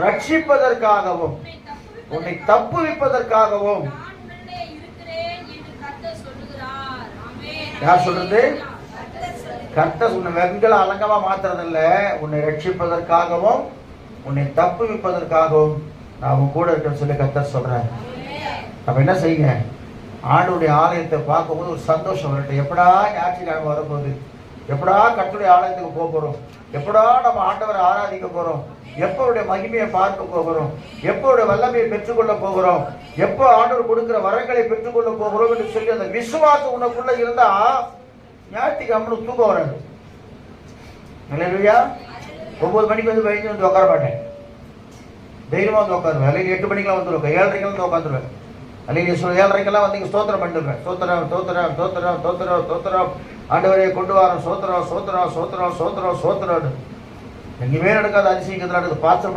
ரட்சிப்பதற்காகவும் உன்னை தப்புவிப்பதற்காகவும். யார் சொல்றது? கர்த்தர். உன்னை வெண்கல அலங்கமா மாத்துறதில்ல, உன்னை ரட்சிப்பதற்காகவும் உன்னை தப்புவிப்பதற்காகவும் நான் உன் கூட இருக்க சொல்லி கர்த்தர் சொல்றேன். அப்ப என்ன செய்யுங்க, ஆண்டவருடைய ஆலயத்தை பார்க்கும்போது ஒரு சந்தோஷம் வரட்டும். எப்படா ஞாயிற்றுக்கிழமை வரும்போது, எப்படா கர்த்தருடைய ஆலயத்துக்கு போக போறோம், எப்படா நம்ம ஆண்டவரை ஆராதிக்க போறோம், எப்போடைய மகிமையை பார்க்க போகிறோம், எப்போடைய வல்லமையை பெற்றுக்கொள்ள போகிறோம், எப்போ ஆண்டவர் கொடுக்கிற வரங்களை பெற்றுக்கொள்ள போகிறோம் என்று சொல்லி அந்த விசுவாசம் உனக்குள்ள இருந்தா ஞாயிற்றுக்கிழமை தூக்கம் வராது. இல்லையா? 9 மணிக்கு வந்து 15 வந்து உட்கார மாட்டேன், தைரியமா வந்து உட்காருவேன். அல்லது 8 மணிக்கெல்லாம் வந்துருவேன், 7:30 வந்து உட்காந்துருவேன். அல்லது 7:30 வந்து ஸ்தோத்திரம் பண்ணிடுவேன். சோத்திரம் சோத்திரம் சோத்திரம் சோத்திரம் சோத்திரம், ஆண்டவரை கொண்டு வரோம், சோத்திரம் சோத்திரம் சோத்திரம் சோத்திரம் சோத்திரம். எங்கேயுமே நடக்காத அதிசயங்கள் நடக்குது. பாத்திரம்